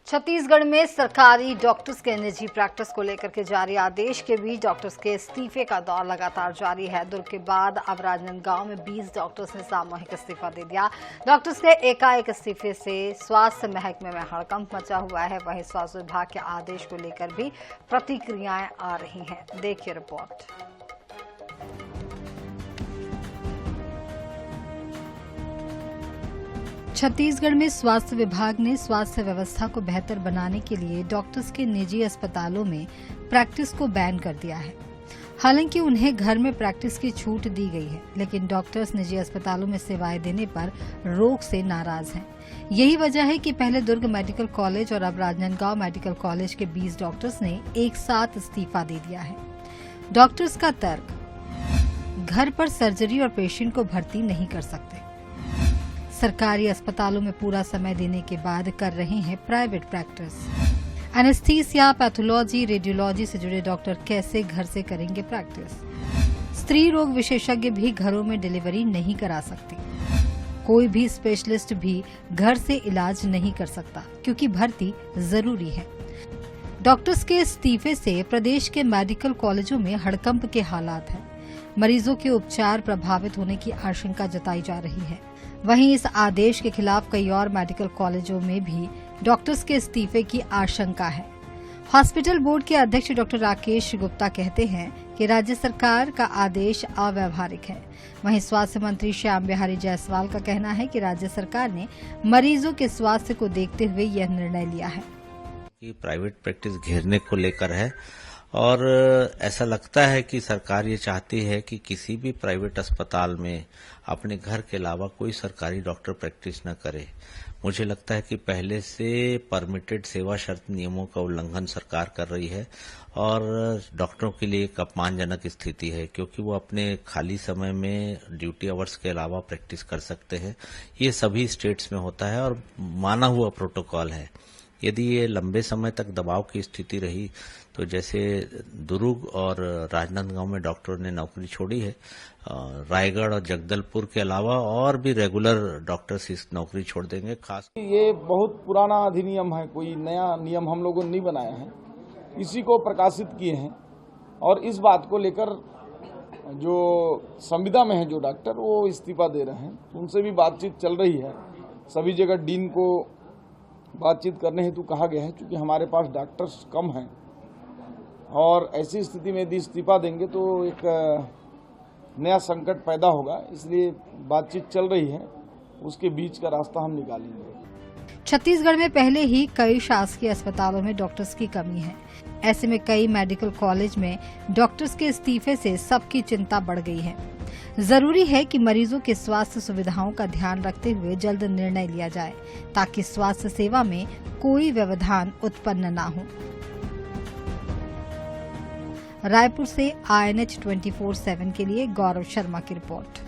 छत्तीसगढ़ में सरकारी डॉक्टर्स के निजी प्रैक्टिस को लेकर के जारी आदेश के बीच डॉक्टर्स के इस्तीफे का दौर लगातार जारी है। दुर्ग के बाद अब राजनांदगांव में 20 डॉक्टर्स ने सामूहिक इस्तीफा दे दिया। डॉक्टर्स के एकाएक इस्तीफे से स्वास्थ्य महकमे में हड़कंप मचा हुआ है। वहीं स्वास्थ्य विभाग के आदेश को लेकर भी प्रतिक्रियाएं आ रही हैं। देखिए रिपोर्ट। छत्तीसगढ़ में स्वास्थ्य विभाग ने स्वास्थ्य व्यवस्था को बेहतर बनाने के लिए डॉक्टर्स के निजी अस्पतालों में प्रैक्टिस को बैन कर दिया है। हालांकि उन्हें घर में प्रैक्टिस की छूट दी गई है, लेकिन डॉक्टर्स निजी अस्पतालों में सेवाएं देने पर रोक से नाराज हैं। यही वजह है कि पहले दुर्ग मेडिकल कॉलेज और अब राजनांदगांव मेडिकल कॉलेज के 20 डॉक्टर्स ने एक साथ इस्तीफा दे दिया है। डॉक्टर्स का तर्क, घर पर सर्जरी और पेशेंट को भर्ती नहीं कर सकते। सरकारी अस्पतालों में पूरा समय देने के बाद कर रहे हैं private practice. Anaesthesia, pathology, radiology से जुड़े डॉक्टर कैसे घर से करेंगे प्रैक्टिस। स्त्री रोग विशेषज्ञ भी घरों में डिलीवरी नहीं करा सकते। कोई भी स्पेशलिस्ट भी घर से इलाज नहीं कर सकता क्योंकि भर्ती जरूरी है। डॉक्टर्स के इस्तीफे से प्रदेश के मेडिकल कॉलेजों में हड़कंप के हालात हैं। मरीजों के उपचार प्रभावित होने की आशंका जताई जा रही है। वहीं इस आदेश के खिलाफ कई और मेडिकल कॉलेजों में भी डॉक्टर्स के इस्तीफे की आशंका है। हॉस्पिटल बोर्ड के अध्यक्ष डॉक्टर राकेश गुप्ता कहते हैं कि राज्य सरकार का आदेश अव्यावहारिक है। वहीं स्वास्थ्य मंत्री श्याम बिहारी जायसवाल का कहना है कि राज्य सरकार ने मरीजों के स्वास्थ्य को देखते हुए यह निर्णय लिया है। प्राइवेट प्रैक्टिस घेरने को लेकर है और ऐसा लगता है कि सरकार ये चाहती है कि किसी भी प्राइवेट अस्पताल में अपने घर के अलावा कोई सरकारी डॉक्टर प्रैक्टिस न करे। मुझे लगता है कि पहले से परमिटेड सेवा शर्त नियमों का उल्लंघन सरकार कर रही है और डॉक्टरों के लिए एक अपमानजनक स्थिति है, क्योंकि वो अपने खाली समय में ड्यूटी आवर्स के अलावा प्रैक्टिस कर सकते हैं। ये सभी स्टेट्स में होता है और माना हुआ प्रोटोकॉल है। यदि ये लंबे समय तक दबाव की स्थिति रही तो जैसे दुर्ग और राजनांदगांव में डॉक्टरों ने नौकरी छोड़ी है, रायगढ़ और जगदलपुर के अलावा और भी रेगुलर डॉक्टर्स इस नौकरी छोड़ देंगे। खास ये बहुत पुराना अधिनियम है, कोई नया नियम हम लोगों ने नहीं बनाया है, इसी को प्रकाशित किए हैं। और इस बात को लेकर जो संविदा में है जो डॉक्टर वो इस्तीफा दे रहे हैं, उनसे भी बातचीत चल रही है। सभी जगह डीन को बातचीत करने हेतु कहा गया है, क्योंकि हमारे पास डॉक्टर्स कम हैं और ऐसी स्थिति में यदि इस्तीफा देंगे तो एक नया संकट पैदा होगा। इसलिए बातचीत चल रही है, उसके बीच का रास्ता हम निकालेंगे। छत्तीसगढ़ में पहले ही कई शासकीय अस्पतालों में डॉक्टर्स की कमी है। ऐसे में कई मेडिकल कॉलेज में डॉक्टर्स के इस्तीफे से सबकी चिंता बढ़ गई है। जरूरी है कि मरीजों के स्वास्थ्य सुविधाओं का ध्यान रखते हुए जल्द निर्णय लिया जाए ताकि स्वास्थ्य सेवा में कोई व्यवधान उत्पन्न न हो। रायपुर से INH 24/7 के लिए गौरव शर्मा की रिपोर्ट।